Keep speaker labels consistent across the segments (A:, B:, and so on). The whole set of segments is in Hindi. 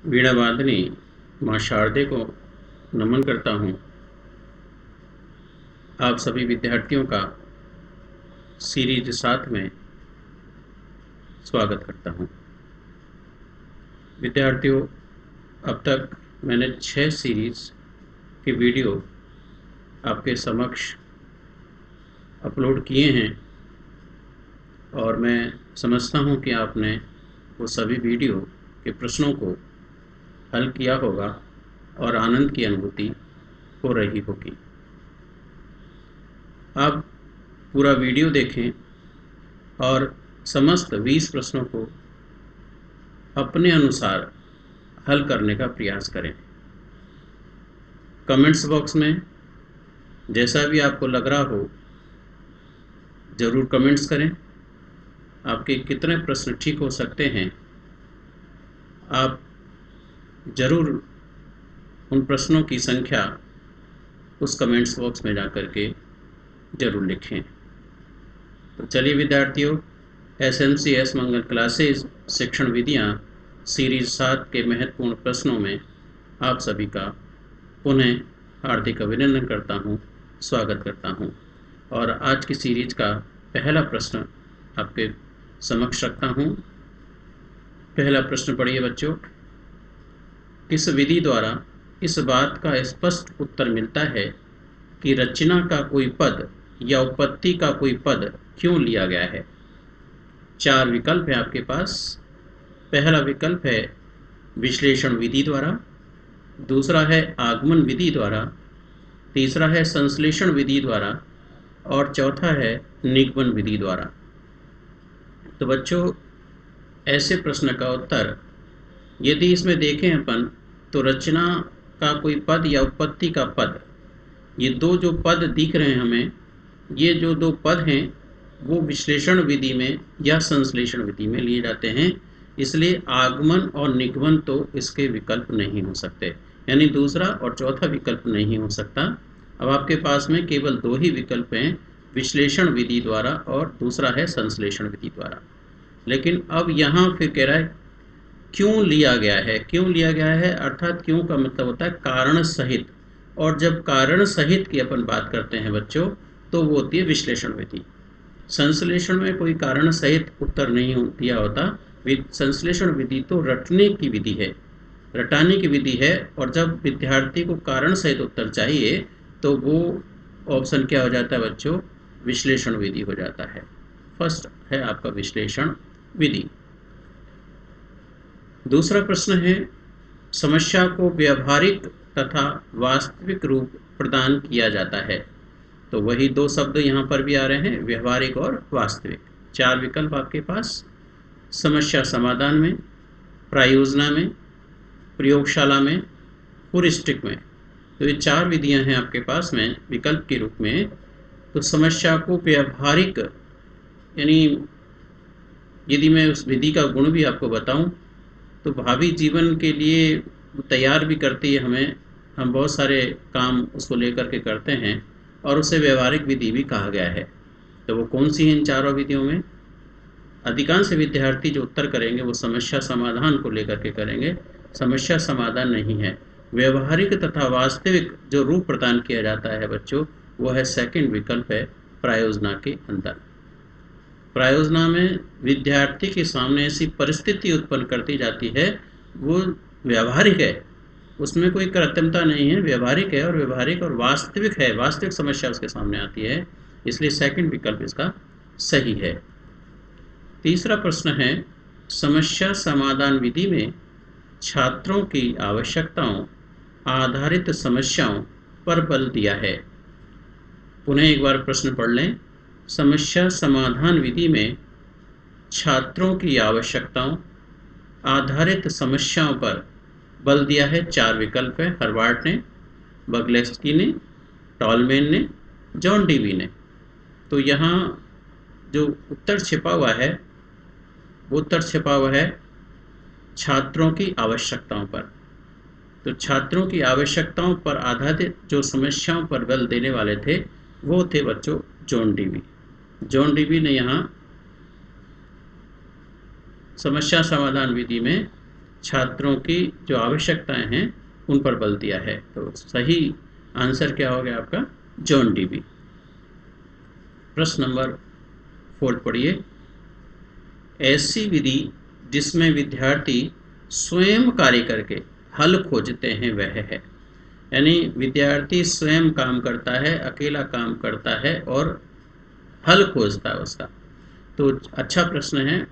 A: वीणा वादनी माँ शारदे को नमन करता हूँ। आप सभी विद्यार्थियों का सीरीज 7 में स्वागत करता हूँ। विद्यार्थियों, अब तक मैंने 6 सीरीज के वीडियो आपके समक्ष अपलोड किए हैं और मैं समझता हूँ कि आपने वो सभी वीडियो के प्रश्नों को हल किया होगा और आनंद की अनुभूति हो रही होगी। आप पूरा वीडियो देखें और समस्त 20 प्रश्नों को अपने अनुसार हल करने का प्रयास करें। कमेंट्स बॉक्स में जैसा भी आपको लग रहा हो ज़रूर कमेंट्स करें। आपके कितने प्रश्न ठीक हो सकते हैं, आप ज़रूर उन प्रश्नों की संख्या उस कमेंट्स बॉक्स में जाकर के ज़रूर लिखें। तो चलिए विद्यार्थियों, SMCS मंगल क्लासेस शिक्षण विधियाँ सीरीज 7 के महत्वपूर्ण प्रश्नों में आप सभी का पुनः हार्दिक अभिनंदन करता हूँ, स्वागत करता हूँ। और आज की सीरीज का पहला प्रश्न आपके समक्ष रखता हूँ। पहला प्रश्न पढ़िए बच्चों। किस विधि द्वारा इस बात का स्पष्ट उत्तर मिलता है कि रचना का कोई पद या उत्पत्ति का कोई पद क्यों लिया गया है? 4 विकल्प है आपके पास। पहला विकल्प है विश्लेषण विधि द्वारा, दूसरा है आगमन विधि द्वारा, तीसरा है संश्लेषण विधि द्वारा और चौथा है निगमन विधि द्वारा। तो बच्चों, ऐसे प्रश्न का उत्तर यदि इसमें देखें अपन तो रचना का कोई पद या उत्पत्ति का पद, ये दो जो पद दिख रहे हैं हमें, ये जो दो पद हैं वो विश्लेषण विधि में या संश्लेषण विधि में लिए जाते हैं। इसलिए आगमन और निगमन तो इसके विकल्प नहीं हो सकते, यानी दूसरा और चौथा विकल्प नहीं हो सकता। अब आपके पास में केवल 2 ही विकल्प हैं, विश्लेषण विधि द्वारा और दूसरा है संश्लेषण विधि द्वारा। लेकिन अब यहाँ फिर कह रहा है क्यों लिया गया है। क्यों लिया गया है अर्थात क्यों का मतलब होता है कारण सहित, और जब कारण सहित की अपन बात करते हैं बच्चों तो वो होती है विश्लेषण विधि। संश्लेषण में कोई कारण सहित उत्तर नहीं दिया होता। संश्लेषण विधि तो रटने की विधि है, रटाने की विधि है, और जब विद्यार्थी को कारण सहित उत्तर चाहिए तो वो ऑप्शन क्या हो जाता है बच्चों? विश्लेषण विधि हो जाता है। फर्स्ट है आपका विश्लेषण विधि। दूसरा प्रश्न है समस्या को व्यावहारिक तथा वास्तविक रूप प्रदान किया जाता है। तो वही 2 शब्द यहाँ पर भी आ रहे हैं, व्यवहारिक और वास्तविक। 4 विकल्प आपके पास, समस्या समाधान में, प्रायोजना में, प्रयोगशाला में, पुरिस्टिक में। तो ये 4 विधियाँ हैं आपके पास में विकल्प के रूप में। तो समस्या को व्यावहारिक, यानी यदि मैं उस विधि का गुण भी आपको बताऊं तो भावी जीवन के लिए तैयार भी करती है हमें। हम बहुत सारे काम उसको लेकर के करते हैं और उसे व्यवहारिक विधि भी कहा गया है। तो वो कौन सी है इन चारों विधियों में? अधिकांश विद्यार्थी जो उत्तर करेंगे वो समस्या समाधान को लेकर के करेंगे। समस्या समाधान नहीं है, व्यवहारिक तथा वास्तविक जो रूप प्रदान किया जाता है बच्चों, वो है सेकंड विकल्प है, प्रायोजना के अंदर। प्रायोजना में विद्यार्थी के सामने ऐसी परिस्थिति उत्पन्न करती जाती है, वो व्यवहारिक है, उसमें कोई कृत्रिमता नहीं है, व्यवहारिक है, और व्यवहारिक और वास्तविक है, वास्तविक समस्या उसके सामने आती है। इसलिए सेकंड विकल्प इसका सही है। तीसरा प्रश्न है समस्या समाधान विधि में छात्रों की आवश्यकताओं आधारित समस्याओं पर बल दिया है। पुनः एक बार प्रश्न पढ़ लें। समस्या समाधान विधि में छात्रों की आवश्यकताओं आधारित समस्याओं पर बल दिया है। 4 विकल्प है, हर्वार्ट ने, बगलेस्की ने, टॉलमेन ने, जॉन डीवी ने। तो यहाँ जो उत्तर छिपा हुआ है वो उत्तर छिपा हुआ है छात्रों की आवश्यकताओं पर। तो छात्रों की आवश्यकताओं पर आधारित जो समस्याओं पर बल देने वाले थे वो थे बच्चों जॉन डीवी। जॉन डीवी ने यहाँ समस्या समाधान विधि में छात्रों की जो आवश्यकताएं हैं उन पर बल दिया है। तो सही आंसर क्या हो गया आपका? John Dewey. प्रश्न नंबर 4 पढ़िए। ऐसी विधि जिसमें विद्यार्थी स्वयं कार्य करके हल खोजते हैं वह है। यानी विद्यार्थी स्वयं काम करता है, अकेला काम करता है और हल खोजता है उसका। तो अच्छा प्रश्न है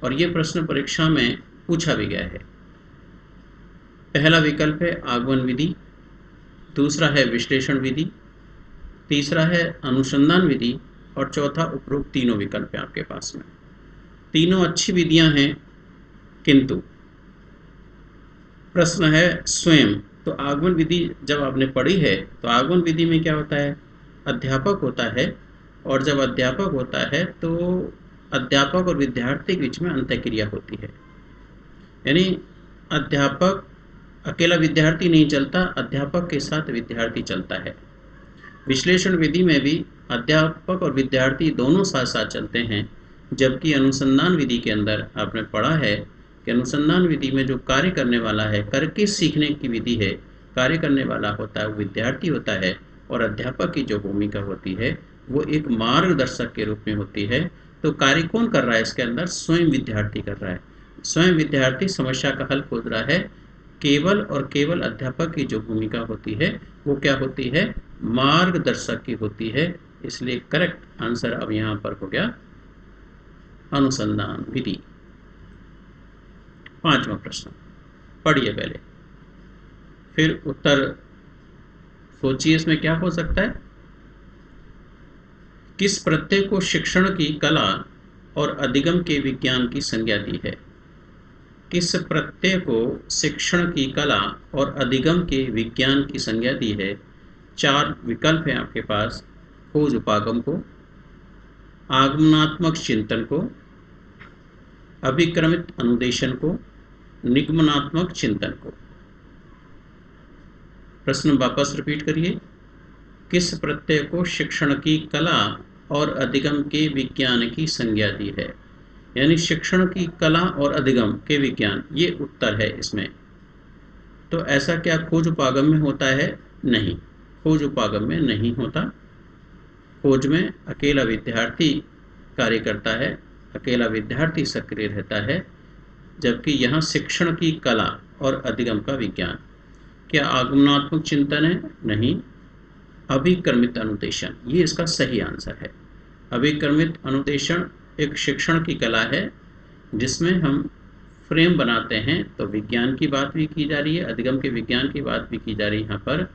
A: और ये प्रश्न परीक्षा में पूछा भी गया है। पहला विकल्प है आगमन विधि, दूसरा है विश्लेषण विधि, तीसरा है अनुसंधान विधि और चौथा उपरोक्त तीनों विकल्प है आपके पास में। तीनों अच्छी विधियां हैं, किंतु प्रश्न है स्वयं। तो आगमन विधि जब आपने पढ़ी है तो आगमन विधि में क्या होता है? अध्यापक होता है, और जब अध्यापक होता है तो अध्यापक और विद्यार्थी के बीच में अंतःक्रिया होती है। यानी अध्यापक अकेला विद्यार्थी नहीं चलता, अध्यापक के साथ विद्यार्थी चलता है। विश्लेषण विधि में भी अध्यापक और विद्यार्थी दोनों साथ साथ चलते हैं, जबकि अनुसंधान विधि के अंदर आपने पढ़ा है कि अनुसंधान विधि में जो कार्य करने वाला है, करके सीखने की विधि है, कार्य करने वाला होता है वो विद्यार्थी होता है, और अध्यापक की जो भूमिका होती है वो एक मार्गदर्शक के रूप में होती है। तो कार्य कौन कर रहा है इसके अंदर? स्वयं विद्यार्थी कर रहा है। स्वयं विद्यार्थी समस्या का हल खोज रहा है। केवल और केवल अध्यापक की जो भूमिका होती है वो क्या होती है? मार्गदर्शक की होती है। इसलिए करेक्ट आंसर अब यहाँ पर हो गया अनुसंधान विधि। 5वां प्रश्न पढ़िए पहले, फिर उत्तर सोचिए इसमें क्या हो सकता है। किस प्रत्यय को शिक्षण की कला और अधिगम के विज्ञान की संज्ञा दी है? किस प्रत्यय को शिक्षण की कला और अधिगम के विज्ञान की संज्ञा दी है? 4 विकल्प हैं आपके पास। खोज उपागम को, आगमनात्मक चिंतन को, अभिक्रमित अनुदेशन को, निगमनात्मक चिंतन को। प्रश्न वापस रिपीट करिए। किस प्रत्यय को शिक्षण की कला और अधिगम के विज्ञान की संज्ञा दी है? यानी शिक्षण की कला और अधिगम के विज्ञान, ये उत्तर है इसमें। तो ऐसा क्या खोज उपागम में होता है? नहीं, खोज उपागम में नहीं होता। खोज में अकेला विद्यार्थी कार्य करता है, अकेला विद्यार्थी सक्रिय रहता है, जबकि यहाँ शिक्षण की कला और अधिगम का विज्ञान। क्या आगमनात्मक चिंतन है? नहीं। अभिक्रमित अनुदेशन, ये इसका सही आंसर है। अभिक्रमित अनुदेशन एक शिक्षण की कला है जिसमें हम फ्रेम बनाते हैं। तो विज्ञान की बात भी की जा रही है, अधिगम के विज्ञान की बात भी की जा रही है यहाँ पर,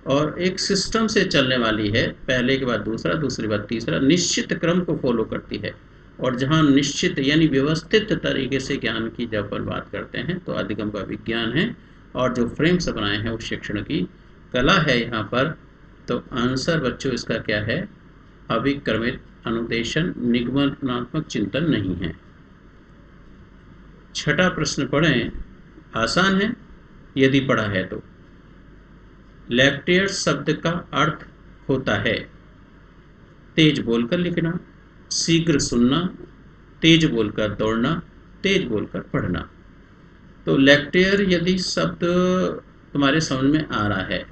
A: और एक सिस्टम से चलने वाली है। पहले के बाद दूसरा, दूसरे बाद तीसरा, निश्चित क्रम को फॉलो करती है। और जहाँ निश्चित यानी व्यवस्थित तरीके से ज्ञान की जब अपन बात करते हैं तो अधिगम का विज्ञान है, और जो फ्रेम्स बनाए हैं वो शिक्षण की कला है यहाँ पर। तो आंसर बच्चों इसका क्या है? अभिक्रमित अनुदेशन, निगमनात्मक चिंतन नहीं है। 6ठा प्रश्न पढ़ें, आसान है यदि पढ़ा है तो। लेक्चर शब्द का अर्थ होता है तेज बोलकर लिखना, शीघ्र सुनना, तेज बोलकर दौड़ना, तेज बोलकर पढ़ना। तो लेक्चर यदि शब्द तुम्हारे समझ में आ रहा है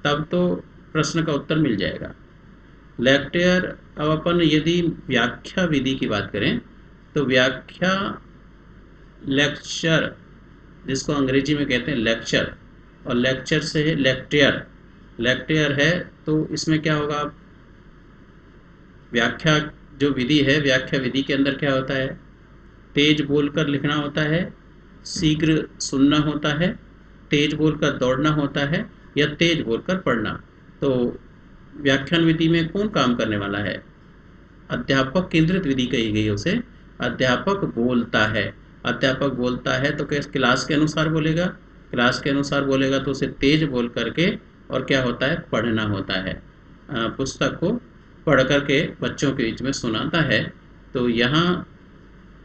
A: तब तो प्रश्न का उत्तर मिल जाएगा। लेक्चर, अब अपन यदि व्याख्या विधि की बात करें तो व्याख्या लेक्चर, जिसको अंग्रेजी में कहते हैं लेक्चर, और लेक्चर से है लेक्चर, लेक्चर है। तो इसमें क्या होगा? व्याख्या जो विधि है, व्याख्या विधि के अंदर क्या होता है? तेज बोलकर लिखना होता है, शीघ्र सुनना होता है, तेज बोलकर दौड़ना होता है, या तेज बोलकर पढ़ना। तो व्याख्यान विधि में कौन काम करने वाला है? अध्यापक केंद्रित विधि कही गई उसे। अध्यापक बोलता है, अध्यापक बोलता है तो क्या क्लास के अनुसार बोलेगा? क्लास के अनुसार बोलेगा तो उसे तेज बोल करके और क्या होता है? पढ़ना होता है। पुस्तक को पढ़ करके बच्चों के बीच में सुनाता है। तो यहाँ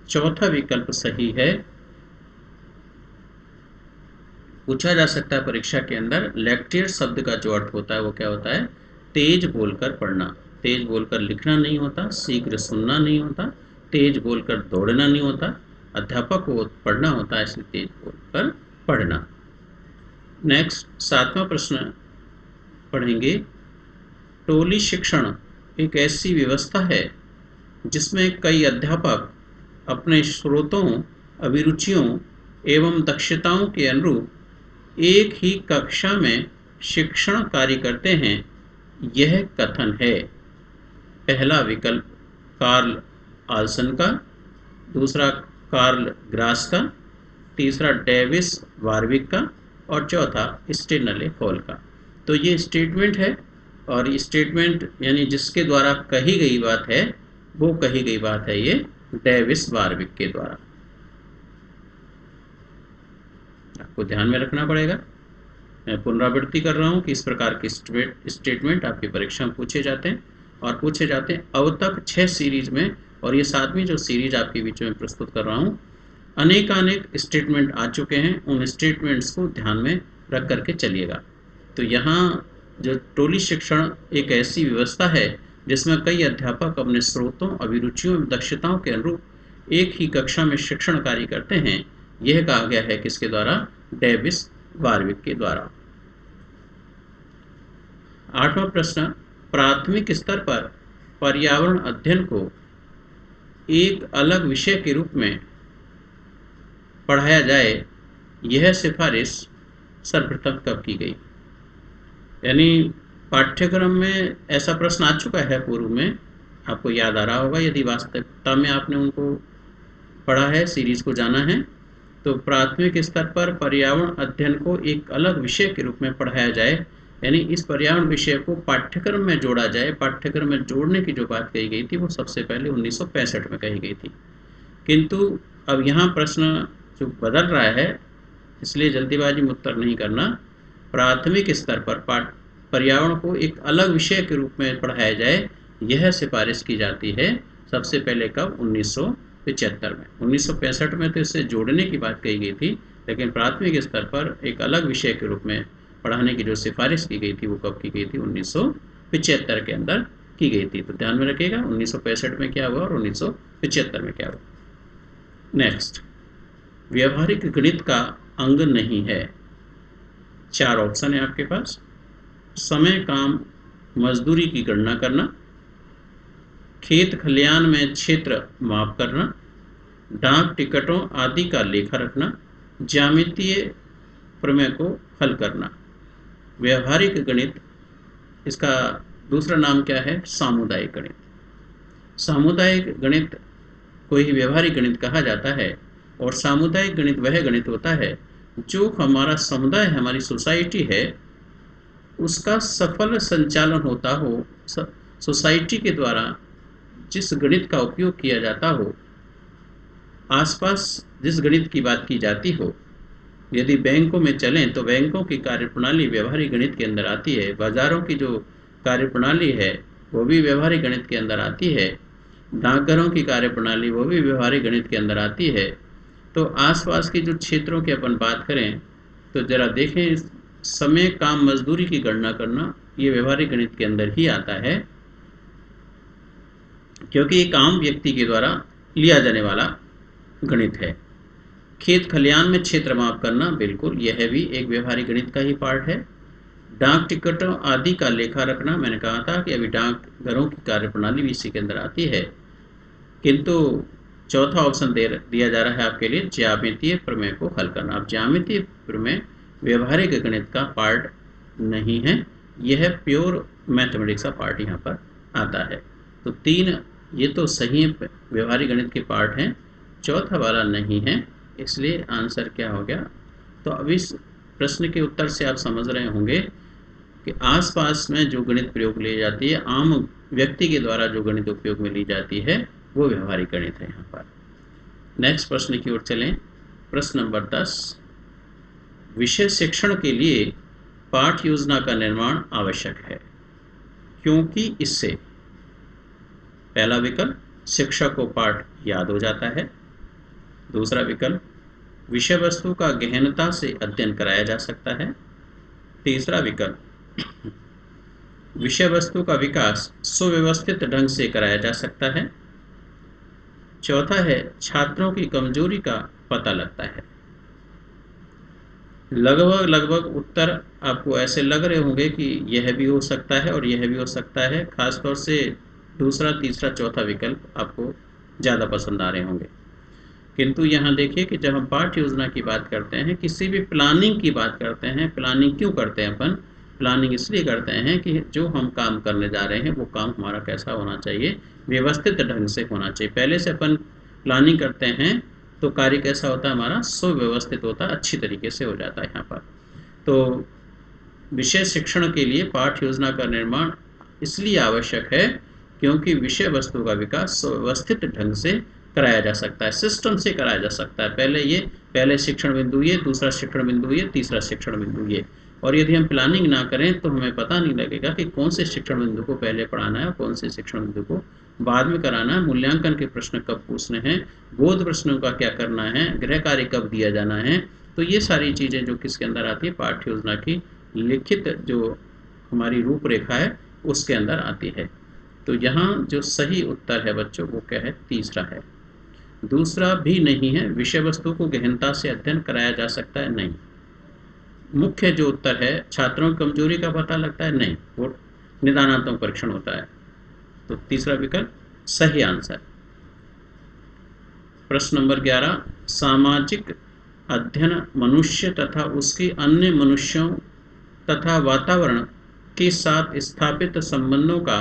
A: चौथा विकल्प सही है। पूछा जा सकता है परीक्षा के अंदर, लेक्चर शब्द का जो अर्थ होता है वो क्या होता है? तेज बोलकर पढ़ना। तेज बोलकर लिखना नहीं होता, शीघ्र सुनना नहीं होता, तेज बोलकर दौड़ना नहीं होता, अध्यापक को पढ़ना होता है, इसलिए तेज बोलकर पढ़ना। नेक्स्ट 7वां प्रश्न पढ़ेंगे। टोली शिक्षण एक ऐसी व्यवस्था है जिसमें कई अध्यापक अपने स्रोतों, अभिरुचियों एवं दक्षताओं के अनुरूप एक ही कक्षा में शिक्षण कार्य करते हैं। यह कथन है। पहला विकल्प कार्ल आल्सन का, दूसरा कार्ल ग्रास का, तीसरा डेविस वारविक का और चौथा स्टेनले हॉल का। तो ये स्टेटमेंट है और ये स्टेटमेंट यानी जिसके द्वारा कही गई बात है वो कही गई बात है ये डेविस वारविक के द्वारा। आपको ध्यान में रखना पड़ेगा। मैं पुनरावृत्ति कर रहा हूँ कि इस प्रकार के स्टेटमेंट आपकी परीक्षा में पूछे जाते हैं और पूछे जाते हैं। अब तक 6 सीरीज में और ये 7वीं जो सीरीज आपके बीच में प्रस्तुत कर रहा हूँ, अनेकानेक स्टेटमेंट आ चुके हैं। उन स्टेटमेंट्स को ध्यान में रख करके चलिएगा। तो यहाँ जो टोली शिक्षण एक ऐसी व्यवस्था है जिसमें कई अध्यापक अपने स्रोतों, अभिरुचियों एवं दक्षताओं के अनुरूप एक ही कक्षा में शिक्षण कार्य करते हैं। यह कहा गया है किसके द्वारा? डेविस वारविक के द्वारा। 8वां प्रश्न, प्राथमिक स्तर पर पर्यावरण अध्ययन को एक अलग विषय के रूप में पढ़ाया जाए, यह सिफारिश सर्वप्रथम कब की गई? यानी पाठ्यक्रम में ऐसा प्रश्न आ चुका है पूर्व में, आपको याद आ रहा होगा यदि वास्तविकता में आपने उनको पढ़ा है, सीरीज को जाना है। तो प्राथमिक स्तर पर पर्यावरण अध्ययन को एक अलग विषय के रूप में पढ़ाया जाए, यानी इस पर्यावरण विषय को पाठ्यक्रम में जोड़ा जाए। पाठ्यक्रम में जोड़ने की जो बात कही गई थी वो सबसे पहले 1965 में कही गई थी। किंतु अब यहाँ प्रश्न जो बदल रहा है, इसलिए जल्दीबाजी में उत्तर नहीं करना। प्राथमिक स्तर पर पर्यावरण को एक अलग विषय के रूप में पढ़ाया जाए, यह सिफारिश की जाती है सबसे पहले कब? 1975 में। 1965 में तो इससे जोड़ने की बात कही गई थी, लेकिन प्राथमिक स्तर पर एक अलग विषय के रूप में पढ़ाने की जो सिफारिश की गई थी वो कब की गई थी? 1975 के अंदर की गई थी। तो ध्यान में रखिएगा 1965 में क्या हुआ और 1975 में क्या हुआ। नेक्स्ट, व्यवहारिक गणित का अंग नहीं है। 4 ऑप्शन है आपके पास। समय, काम, मजदूरी की गणना करना, खेत खलियान में क्षेत्र माप करना, डाक टिकटों आदि का लेखा रखना, ज्यामितीय प्रमेय को हल करना। व्यवहारिक गणित, इसका दूसरा नाम क्या है? सामुदायिक गणित। सामुदायिक गणित को ही व्यवहारिक गणित कहा जाता है और सामुदायिक गणित वह गणित होता है जो हमारा समुदाय, हमारी सोसाइटी है, उसका सफल संचालन होता हो। सोसाइटी के द्वारा जिस गणित का उपयोग किया जाता हो, आसपास जिस गणित की बात की जाती हो, यदि बैंकों में चलें तो बैंकों की कार्यप्रणाली व्यवहारिक गणित के अंदर आती है। बाजारों की जो कार्यप्रणाली है वो भी व्यवहारिक गणित के अंदर आती है। डाकघरों की कार्यप्रणाली वो भी व्यवहारिक गणित के अंदर आती है। तो आसपास के जो क्षेत्रों की अपन बात करें तो जरा देखें, समय, काम, मजदूरी की गणना करना ये व्यवहारिक गणित के अंदर ही आता है, क्योंकि एक आम व्यक्ति के द्वारा लिया जाने वाला गणित है। खेत खलियान में क्षेत्र माप करना, बिल्कुल यह भी एक व्यवहारिक गणित का ही पार्ट है। डाक टिकटों आदि का लेखा रखना, मैंने कहा था कि अभी डाकघरों की कार्यप्रणाली भी इसी के अंदर आती है। किंतु चौथा ऑप्शन दिया जा रहा है आपके लिए, ज्यामितीय प्रमेय को हल करना। अब ज्यामितीय प्रमेय व्यवहारिक गणित का पार्ट नहीं है, यह प्योर मैथमेटिक्स का पार्ट यहाँ पर आता है। तो 3 ये तो सही व्यवहारिक गणित के पार्ट हैं, चौथा वाला नहीं है, इसलिए आंसर क्या हो गया? तो अब इस प्रश्न के उत्तर से आप समझ रहे होंगे कि आसपास में जो गणित प्रयोग ली जाती है, आम व्यक्ति के द्वारा जो गणित उपयोग में ली जाती है, वो व्यवहारिक गणित है यहाँ पर। नेक्स्ट प्रश्न की ओर चलें। प्रश्न नंबर 10, विषय शिक्षण के लिए पाठ योजना का निर्माण आवश्यक है क्योंकि इससे, पहला विकल्प, शिक्षक को पाठ याद हो जाता है। दूसरा विकल्प, विषय वस्तु का गहनता से अध्ययन कराया जा सकता है। तीसरा विकल्प, विषय वस्तु का विकास सुव्यवस्थित ढंग से कराया जा सकता है। चौथा है छात्रों की कमजोरी का पता लगता है। लगभग उत्तर आपको ऐसे लग रहे होंगे कि यह भी हो सकता है और यह भी हो सकता है। खासतौर से दूसरा, तीसरा, चौथा विकल्प आपको ज़्यादा पसंद आ रहे होंगे। किंतु यहाँ देखिए कि जब हम पाठ्य योजना की बात करते हैं, किसी भी प्लानिंग की बात करते हैं, प्लानिंग क्यों करते हैं अपन? प्लानिंग इसलिए करते हैं कि जो हम काम करने जा रहे हैं वो काम हमारा कैसा होना चाहिए, व्यवस्थित ढंग से होना चाहिए। पहले से अपन प्लानिंग करते हैं तो कार्य कैसा होता है हमारा, सुव्यवस्थित होता है, अच्छी तरीके से हो जाता है यहाँ पर। तो विषय शिक्षण के लिए पाठ्य योजना का निर्माण इसलिए आवश्यक है क्योंकि विषय वस्तु का विकास सुव्यवस्थित ढंग से कराया जा सकता है, सिस्टम से कराया जा सकता है। पहले शिक्षण बिंदु ये, दूसरा शिक्षण बिंदु ये, तीसरा शिक्षण बिंदु ये। और यदि हम प्लानिंग ना करें तो हमें पता नहीं लगेगा कि कौन से शिक्षण बिंदु को पहले पढ़ाना है और कौन से शिक्षण बिंदु को बाद में कराना है, मूल्यांकन के प्रश्न कब पूछने हैं, बोध प्रश्नों का क्या करना है, गृह कार्य कब दिया जाना है। तो ये सारी चीज़ें जो किसके अंदर आती है, पाठ्य योजना की लिखित जो हमारी रूपरेखा है उसके अंदर आती है। तो यहाँ जो सही उत्तर है बच्चों वो क्या है, तीसरा है। दूसरा भी नहीं है, विषय वस्तु को गहनता से अध्ययन कराया जा सकता है, नहीं। मुख्य जो उत्तर है, छात्रों की कमजोरी का पता लगता है, नहीं, वो निदानात्मक परीक्षण होता है। तो तीसरा विकल्प सही आंसर। प्रश्न नंबर 11, सामाजिक अध्ययन मनुष्य तथा उसके अन्य मनुष्यों तथा वातावरण के साथ स्थापित संबंधों का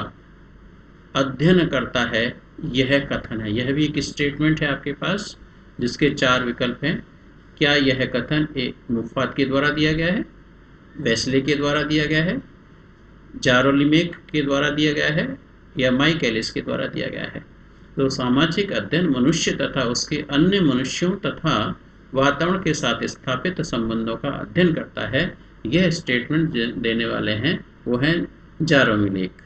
A: अध्ययन करता है, यह कथन है। यह भी एक स्टेटमेंट है आपके पास जिसके 4 विकल्प हैं। क्या यह कथन एक मुफ्फात के द्वारा दिया गया है, वेस्ले के द्वारा दिया गया है, जारोलिमेक के द्वारा दिया गया है, या माइकेलिस के द्वारा दिया गया है? तो सामाजिक अध्ययन मनुष्य तथा उसके अन्य मनुष्यों तथा वातावरण के साथ स्थापित संबंधों का अध्ययन करता है, यह स्टेटमेंट देने वाले हैं वो हैं जारोमिलेक।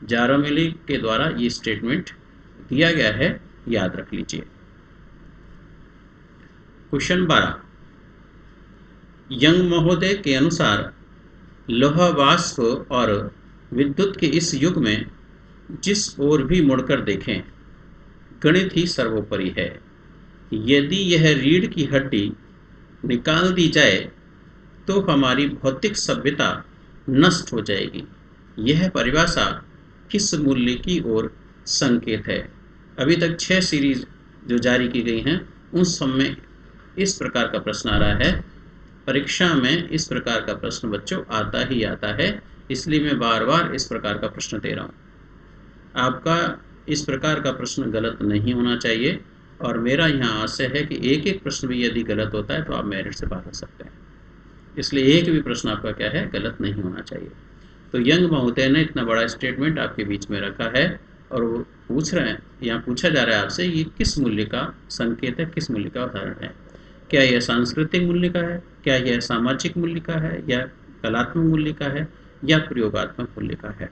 A: जारोमिलेक के द्वारा ये स्टेटमेंट दिया गया है, याद रख लीजिए। क्वेश्चन 12, यंग महोदय के अनुसार लौह वाष्प और विद्युत के इस युग में जिस ओर भी मुड़कर देखें गणित ही सर्वोपरि है। यदि यह रीढ़ की हड्डी निकाल दी जाए तो हमारी भौतिक सभ्यता नष्ट हो जाएगी। यह परिभाषा किस मूल्य की ओर संकेत है? अभी तक 6 सीरीज जो जारी की गई हैं उन सब में इस प्रकार का प्रश्न आ रहा है। परीक्षा में इस प्रकार का प्रश्न बच्चों आता ही आता है, इसलिए मैं बार बार इस प्रकार का प्रश्न दे रहा हूँ। आपका इस प्रकार का प्रश्न गलत नहीं होना चाहिए और मेरा यहाँ आशय है कि एक एक प्रश्न भी यदि गलत होता है तो आप मेरिट से बाहर हो सकते हैं, इसलिए एक भी प्रश्न आपका क्या है, गलत नहीं होना चाहिए। तो यंग महोदय ने इतना बड़ा स्टेटमेंट आपके बीच में रखा है और वो पूछ रहे हैं, यहाँ पूछा जा रहा है आपसे ये किस मूल्य का संकेत है, किस मूल्य का उदाहरण है? क्या यह सांस्कृतिक मूल्य का है, क्या यह सामाजिक मूल्य का है, या कलात्मक मूल्य का है, या प्रयोगात्मक मूल्य का है?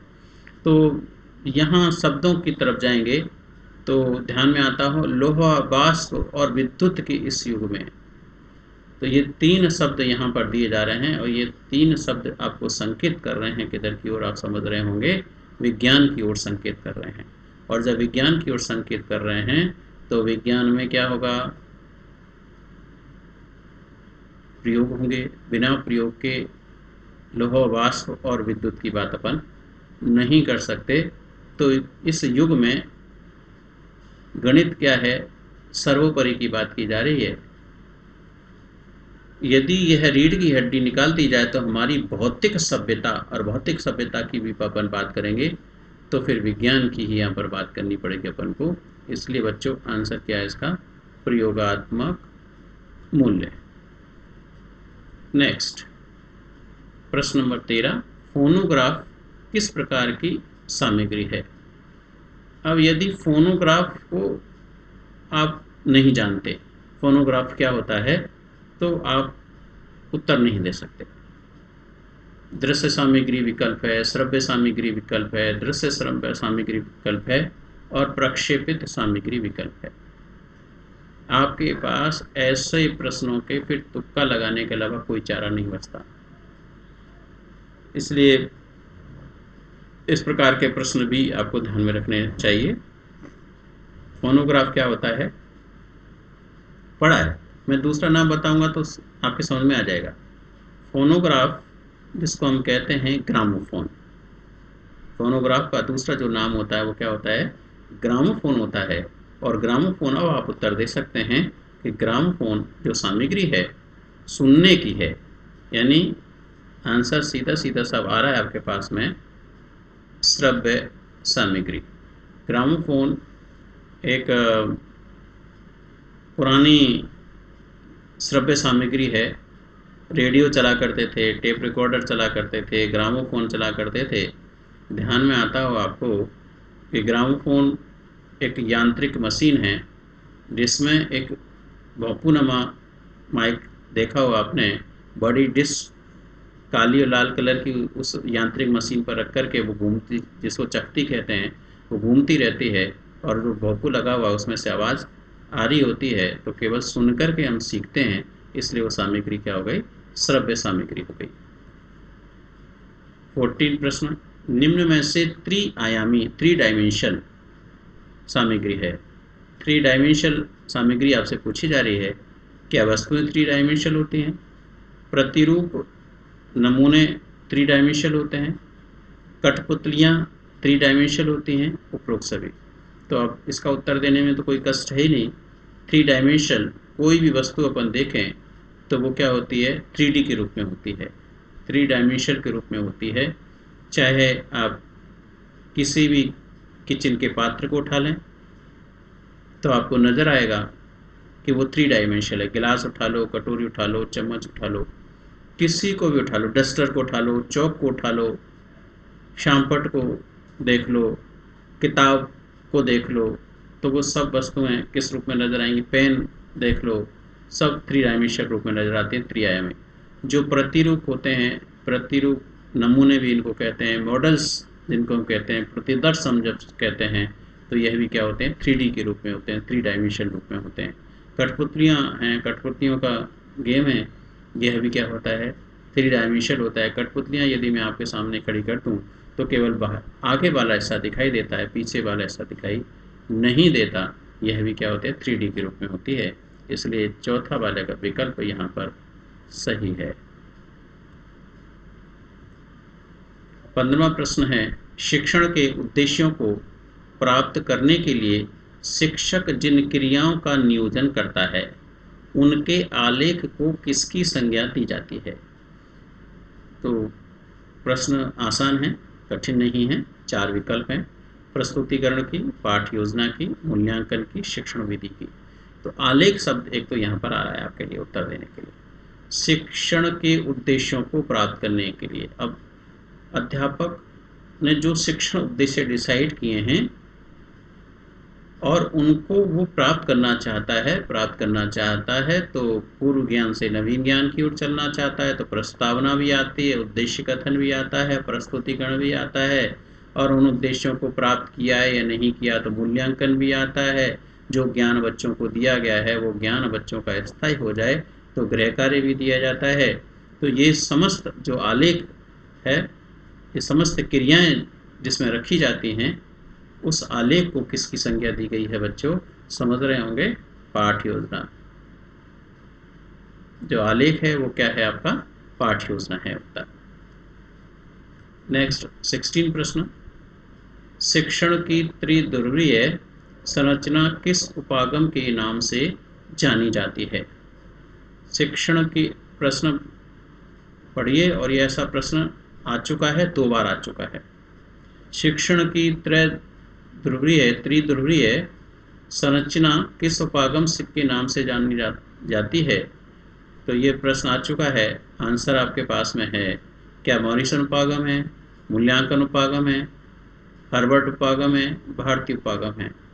A: तो यहाँ शब्दों की तरफ जाएंगे तो ध्यान में आता हो लौह वाष्प और विद्युत के इस युग में। तो ये 3 शब्द यहाँ पर दिए जा रहे हैं और ये 3 शब्द आपको संकेत कर रहे हैं किधर की ओर, आप समझ रहे होंगे विज्ञान की ओर संकेत कर रहे हैं। और जब विज्ञान की ओर संकेत कर रहे हैं तो विज्ञान में क्या होगा, प्रयोग होंगे। बिना प्रयोग के लौह वाष्प और विद्युत की बात अपन नहीं कर सकते। तो इस युग में गणित क्या है, सर्वोपरि की बात की जा रही है। यदि यह रीढ़ की हड्डी निकाल दी जाए तो हमारी भौतिक सभ्यता, और भौतिक सभ्यता की भी अपन बात करेंगे तो फिर विज्ञान की ही यहाँ पर बात करनी पड़ेगी अपन को। इसलिए बच्चों आंसर क्या है इसका, प्रयोगात्मक मूल्य। नेक्स्ट प्रश्न नंबर 13, फोनोग्राफ किस प्रकार की सामग्री है? अब यदि फोनोग्राफ को आप नहीं जानते फोनोग्राफ क्या होता है तो आप उत्तर नहीं दे सकते। दृश्य सामग्री विकल्प है, श्रव्य सामग्री विकल्प है, दृश्य श्रव्य सामग्री विकल्प है और प्रक्षेपित सामग्री विकल्प है। आपके पास ऐसे प्रश्नों के फिर तुक्का लगाने के अलावा कोई चारा नहीं बचता। इसलिए इस प्रकार के प्रश्न भी आपको ध्यान में रखने चाहिए। फोनोग्राफ क्या होता है? पढ़ा है। मैं दूसरा नाम बताऊंगा तो आपके समझ में आ जाएगा। फोनोग्राफ, जिसको हम कहते हैं ग्रामोफोन। फोनोग्राफ का दूसरा जो नाम होता है वो क्या होता है? ग्रामोफोन होता है। और ग्रामोफोन, अब आप उत्तर दे सकते हैं कि ग्रामोफोन जो सामग्री है सुनने की है, यानी आंसर सीधा सीधा सब आ रहा है आपके पास में, श्रव्य सामग्री। ग्रामोफोन एक पुरानी श्रव्य सामग्री है। रेडियो चला करते थे, टेप रिकॉर्डर चला करते थे, ग्रामोफोन चला करते थे। ध्यान में आता हो आपको कि ग्रामोफोन एक यांत्रिक मशीन है जिसमें एक भोंपूनमा माइक, देखा हो आपने, बड़ी डिश काली और लाल कलर की उस यांत्रिक मशीन पर रख कर के वो घूमती, जिसको चकती कहते हैं, वो घूमती रहती है और जो भोंपू लगा हुआ उसमें से आवाज़ आ रही होती है। तो केवल सुन कर के हम सीखते हैं, इसलिए वो सामग्री क्या हो गई? श्रव्य सामग्री हो गई। 14 प्रश्न, निम्न में से त्रिआयामी, थ्री डायमेंशन सामग्री है। थ्री डायमेंशनल सामग्री आपसे पूछी जा रही है। क्या वस्तुएं थ्री डायमेंशनल होती हैं? प्रतिरूप नमूने थ्री डायमेंशनल होते हैं? कठपुतलियाँ थ्री डायमेंशनल होती हैं? उपरोक्त सभी। तो अब इसका उत्तर देने में तो कोई कष्ट है ही नहीं। थ्री डायमेंशनल कोई भी वस्तु अपन देखें तो वो क्या होती है? 3D के रूप में होती है, थ्री डायमेंशनल के रूप में होती है। चाहे आप किसी भी किचन के पात्र को उठा लें तो आपको नज़र आएगा कि वो थ्री डायमेंशनल है। गिलास उठा लो, कटोरी उठा लो, चम्मच उठा लो, किसी को भी उठा लो, डस्टर को उठा लो, चौक को उठा लो, शामपट को देख लो, किताब को देख लो, तो वो सब वस्तुएं किस रूप में नज़र आएंगी? पेन देख लो, सब थ्री डायमेंशनल रूप में नज़र आती हैं, त्रिआयामी। जो प्रतिरूप होते हैं, प्रतिरूप नमूने भी इनको कहते हैं, मॉडल्स जिनको हम कहते हैं, प्रतिदर्श हम जब कहते हैं, तो यह भी क्या होते हैं? 3D के रूप में होते हैं, थ्री डायमेंशनल रूप में होते हैं। कठपुतलियाँ हैं, कठपुतलियों का गेम है, यह भी क्या होता है? थ्री डायमेंशनल होता है। कठपुतलियाँ यदि मैं आपके सामने खड़ी कर दूँ तो केवल बाहर आगे वाला हिस्सा दिखाई देता है, पीछे वाला हिस्सा दिखाई नहीं देता। यह भी क्या होते हैं? 3D के रूप में होती है। इसलिए चौथा वाले का विकल्प यहाँ पर सही है। 15वां प्रश्न है, शिक्षण के उद्देश्यों को प्राप्त करने के लिए शिक्षक जिन क्रियाओं का नियोजन करता है उनके आलेख को किसकी संज्ञा दी जाती है? तो प्रश्न आसान है, कठिन नहीं है। 4 विकल्प हैं, प्रस्तुतिकरण की, पाठ योजना की, मूल्यांकन की, शिक्षण विधि की। तो आलेख शब्द एक तो यहाँ पर आ रहा है आपके लिए उत्तर देने के लिए। शिक्षण के उद्देश्यों को प्राप्त करने के लिए, अब अध्यापक ने जो शिक्षण उद्देश्य डिसाइड किए हैं और उनको वो प्राप्त करना चाहता है तो पूर्व ज्ञान से नवीन ज्ञान की ओर चलना चाहता है, तो प्रस्तावना भी आती है, उद्देश्य कथन भी आता है, प्रस्तुतिकरण भी आता है, और उन उद्देश्यों को प्राप्त किया है या नहीं किया तो मूल्यांकन भी आता है। जो ज्ञान बच्चों को दिया गया है वो ज्ञान बच्चों का स्थायी हो जाए तो गृह कार्य भी दिया जाता है। तो ये समस्त जो आलेख है, ये समस्त क्रियाएं जिसमें रखी जाती हैं, उस आलेख को किसकी संज्ञा दी गई है बच्चों? समझ रहे होंगे, पाठ योजना। जो आलेख है वो क्या है आपका? पाठ योजना है उत्तर। नेक्स्ट 16 प्रश्न, शिक्षण की त्रिध्रुवीय संरचना किस उपागम के नाम से जानी जाती है? शिक्षण की प्रश्न पढ़िए, और ये ऐसा प्रश्न आ चुका है, 2 बार आ चुका है। शिक्षण की त्रिध्रुवीय संरचना किस उपागम के नाम से जानी जाती है? तो ये प्रश्न आ चुका है। आंसर आपके पास में है। क्या मॉरिसन उपागम है, मूल्यांकन उपागम है, हार्वर्ड उपागम है, भारतीय उपागम है?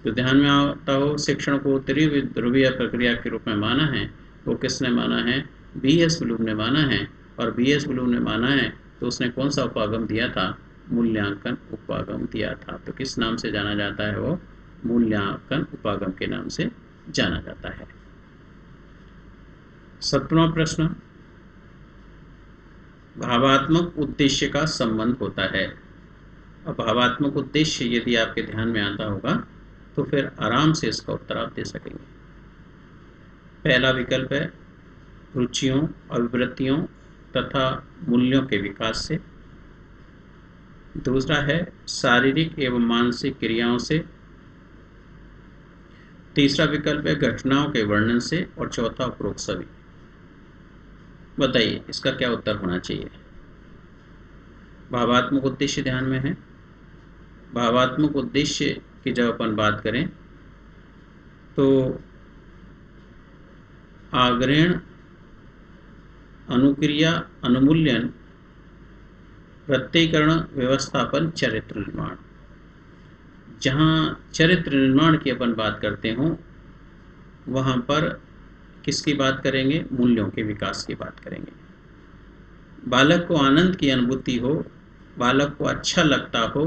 A: तो ध्यान में आता हो, शिक्षण को त्रिध्रुवीय प्रक्रिया के रूप में माना है, वो किसने माना है? B.S. ब्लूम ने माना है। और B.S. ब्लूम ने माना है तो उसने कौन सा उपागम दिया था? मूल्यांकन उपागम दिया था। तो किस नाम से जाना जाता है वो? मूल्यांकन उपागम के नाम से जाना जाता है। 17वां प्रश्न, भावात्मक उद्देश्य का संबंध होता है। अब भावात्मक उद्देश्य यदि आपके ध्यान में आता होगा तो फिर आराम से इसका उत्तर आप दे सकेंगे। पहला विकल्प है रुचियों, अभिवृत्तियों तथा मूल्यों के विकास से। दूसरा है शारीरिक एवं मानसिक क्रियाओं से। तीसरा विकल्प है घटनाओं के वर्णन से। और चौथा उपरोक्त सभी। बताइए इसका क्या उत्तर होना चाहिए। भावात्मक उद्देश्य ध्यान में है। भावात्मक उद्देश्य की जब अपन बात करें तो आग्रहण, अनुक्रिया, अनुमूल्यन, प्रत्ययीकरण, व्यवस्थापन, चरित्र निर्माण। जहाँ चरित्र निर्माण की अपन बात करते हों वहाँ पर किसकी बात करेंगे, मूल्यों के विकास की बात करेंगे। बालक को आनंद की अनुभूति हो, बालक को अच्छा लगता हो,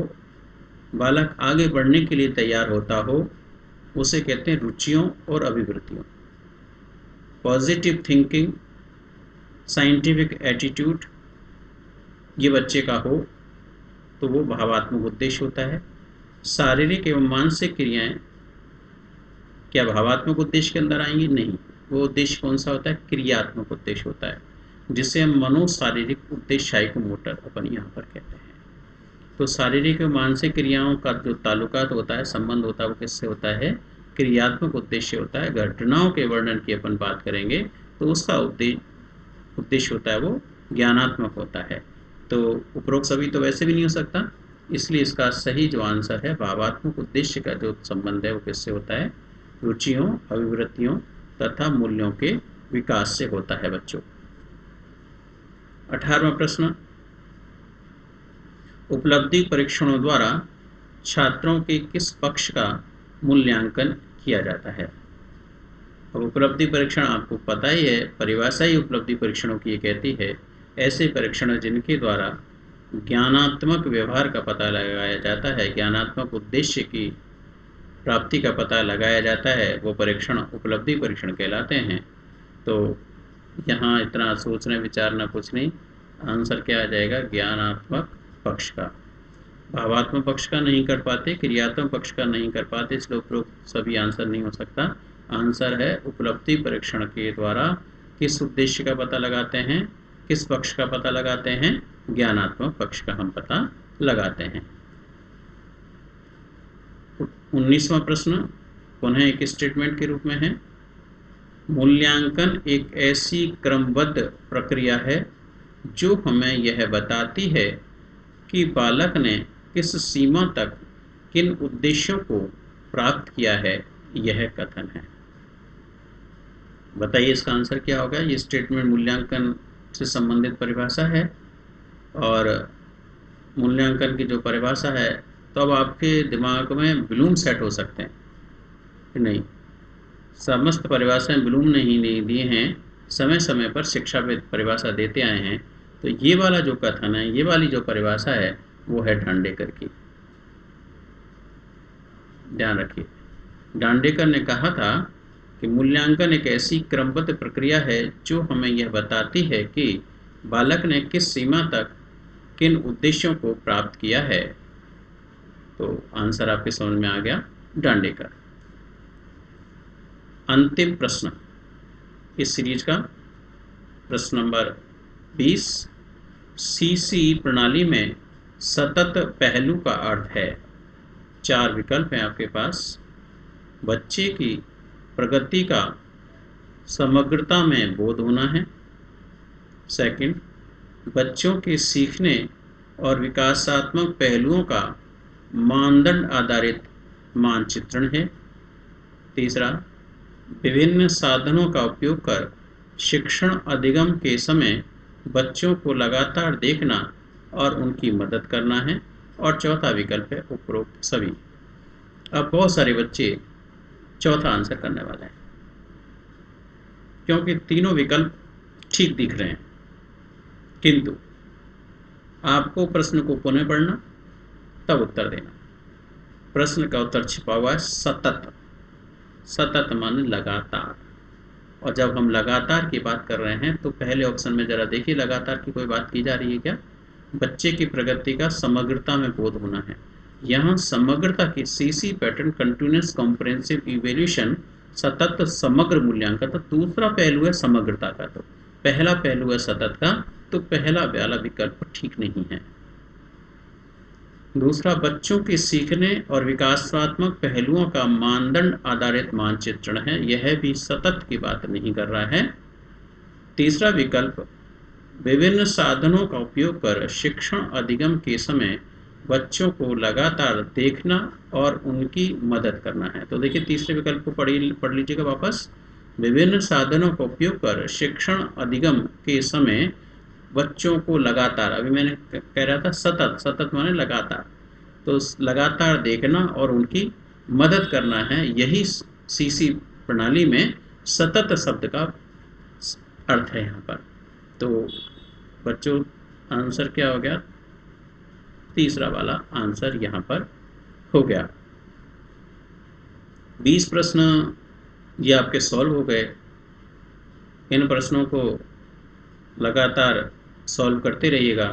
A: बालक आगे बढ़ने के लिए तैयार होता हो, उसे कहते हैं रुचियों और अभिवृत्तियों। पॉजिटिव थिंकिंग, साइंटिफिक एटीट्यूड ये बच्चे का हो तो वो भावात्मक उद्देश्य होता है। शारीरिक एवं मानसिक क्रियाएं क्या भावात्मक उद्देश्य के अंदर आएंगी? नहीं, वो उद्देश्य कौन सा होता है? क्रियात्मक उद्देश्य होता है, जिसे हम मनोशारीरिक उद्देश्य साइकोमोटर अपन यहाँ पर कहते हैं। तो शारीरिक और मानसिक क्रियाओं का जो ताल्लुकात होता है, संबंध होता है, वो किससे होता है? क्रियात्मक उद्देश्य होता है। घटनाओं के वर्णन की अपन बात करेंगे तो उसका उद्देश्य होता है वो ज्ञानात्मक होता है। तो उपरोक्त सभी तो वैसे भी नहीं हो सकता, इसलिए इसका सही जो आंसर है भावात्मक उद्देश्य का जो संबंध है वो किससे होता है? रुचियों, अभिवृत्तियों तथा मूल्यों के विकास से होता है बच्चों। 18वां प्रश्न, उपलब्धि परीक्षणों द्वारा छात्रों के किस पक्ष का मूल्यांकन किया जाता है? अब उपलब्धि परीक्षण आपको पता ही है, परिभाषा ही उपलब्धि परीक्षणों की ये कहती है ऐसे परीक्षण जिनके द्वारा ज्ञानात्मक व्यवहार का पता लगाया जाता है, ज्ञानात्मक उद्देश्य की प्राप्ति का पता लगाया जाता है, वो परीक्षण उपलब्धि परीक्षण कहलाते हैं। तो यहाँ इतना सोचने विचारना कुछ नहीं, आंसर क्या आ जाएगा? ज्ञानात्मक पक्ष का। भावात्मक पक्ष का नहीं कर पाते, क्रियात्मक पक्ष का नहीं कर पाते, इसलिए उपरोक्त सभी आंसर नहीं हो सकता। आंसर है उपलब्धि परीक्षण के द्वारा किस उद्देश्य का पता लगाते हैं, किस पक्ष का पता लगाते हैं? ज्ञानात्मक पक्ष का हम पता लगाते हैं। 19वां प्रश्न पुनः एक स्टेटमेंट के रूप में है। मूल्यांकन एक ऐसी क्रमबद्ध प्रक्रिया है जो हमें यह बताती है कि बालक ने किस सीमा तक किन उद्देश्यों को प्राप्त किया है, यह कथन है। बताइए इसका आंसर क्या होगा। ये स्टेटमेंट मूल्यांकन से संबंधित परिभाषा है, और मूल्यांकन की जो परिभाषा है तो अब आपके दिमाग में ब्लूम सेट हो सकते हैं कि नहीं। समस्त परिभाषाएं ब्लूम नहीं दिए हैं, समय समय पर शिक्षाविद परिभाषा देते आए हैं। तो ये वाला जो कथन है, ये वाली जो परिभाषा है वो है डांडेकर की। ध्यान रखिए, डांडेकर ने कहा था कि मूल्यांकन एक ऐसी क्रमबद्ध प्रक्रिया है जो हमें यह बताती है कि बालक ने किस सीमा तक किन उद्देश्यों को प्राप्त किया है। तो आंसर आपके समझ में आ गया, डांडेकर। अंतिम प्रश्न इस सीरीज का, प्रश्न नंबर 20। सीसी प्रणाली में सतत पहलू का अर्थ है। 4 विकल्प हैं आपके पास। बच्चे की प्रगति का समग्रता में बोध होना है। सेकंड, बच्चों के सीखने और विकासात्मक पहलुओं का मानदंड आधारित मानचित्रण है। तीसरा, विभिन्न साधनों का उपयोग कर शिक्षण अधिगम के समय बच्चों को लगातार देखना और उनकी मदद करना है। और चौथा विकल्प है उपरोक्त सभी। अब बहुत सारे बच्चे चौथा आंसर करने वाले हैं, क्योंकि तीनों विकल्प ठीक दिख रहे हैं, किंतु आपको प्रश्न को पुनः पढ़ना तब उत्तर देना। प्रश्न का उत्तर छिपा हुआ है सतत। सतत माने लगातार। और जब हम लगातार की बात कर रहे हैं तो पहले ऑप्शन में जरा देखिए, लगातार की कोई बात की जा रही है क्या? बच्चे की प्रगति का समग्रता में बोध होना है। यहाँ समग्रता की CC pattern continuous comprehensive evaluation सतत समग्र मूल्यांकन, तो दूसरा पहलू है समग्रता का, तो पहला पहलू है सतत का, तो पहला वाला विकल्प ठीक नहीं है। दूसरा, बच्चों के सीखने और विकासात्मक पहलुओं का मानदंड आधारित मानचित्रण है, यह भी सतत की बात नहीं कर रहा है। तीसरा विकल्प, विभिन्न साधनों का उपयोग कर शिक्षण अधिगम के समय बच्चों को लगातार देखना और उनकी मदद करना है। तो देखिए तीसरे विकल्प को पढ़ लीजिएगा वापस। विभिन्न साधनों का उपयोग कर शिक्षण अधिगम के समय बच्चों को लगातार, अभी मैंने कह रहा था सतत, सतत माने लगातार, तो लगातार देखना और उनकी मदद करना है, यही सीसी प्रणाली में सतत शब्द का अर्थ है यहाँ पर। तो बच्चों आंसर क्या हो गया? तीसरा वाला आंसर यहाँ पर हो गया। 20 प्रश्न ये आपके सॉल्व हो गए। इन प्रश्नों को लगातार सॉल्व करते रहिएगा।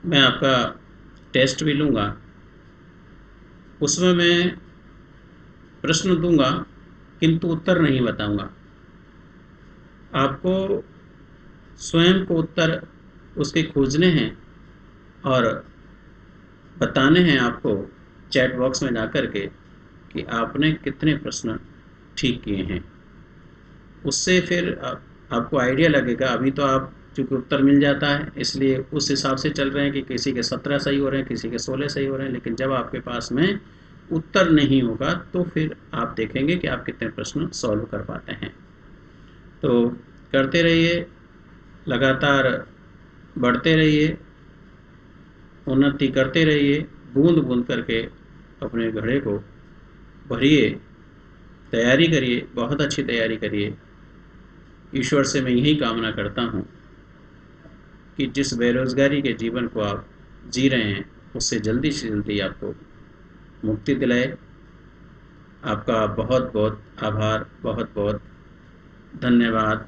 A: मैं आपका टेस्ट भी लूँगा, उसमें मैं प्रश्न दूंगा किंतु उत्तर नहीं बताऊंगा। आपको स्वयं को उत्तर उसके खोजने हैं और बताने हैं आपको चैट बॉक्स में जाकर के कि आपने कितने प्रश्न ठीक किए हैं। उससे फिर आपको आइडिया लगेगा। अभी तो आप चूँकि उत्तर मिल जाता है इसलिए उस हिसाब से चल रहे हैं कि किसी के 17 सही हो रहे हैं, किसी के 16 सही हो रहे हैं, लेकिन जब आपके पास में उत्तर नहीं होगा तो फिर आप देखेंगे कि आप कितने प्रश्न सॉल्व कर पाते हैं। तो करते रहिए, लगातार बढ़ते रहिए, उन्नति करते रहिए, बूंद बूंद करके अपने घड़े को भरिए, तैयारी करिए, बहुत अच्छी तैयारी करिए। ईश्वर से मैं यही कामना करता हूँ कि जिस बेरोज़गारी के जीवन को आप जी रहे हैं उससे जल्दी से जल्दी आपको मुक्ति दिलाए। आपका बहुत बहुत आभार, बहुत बहुत धन्यवाद।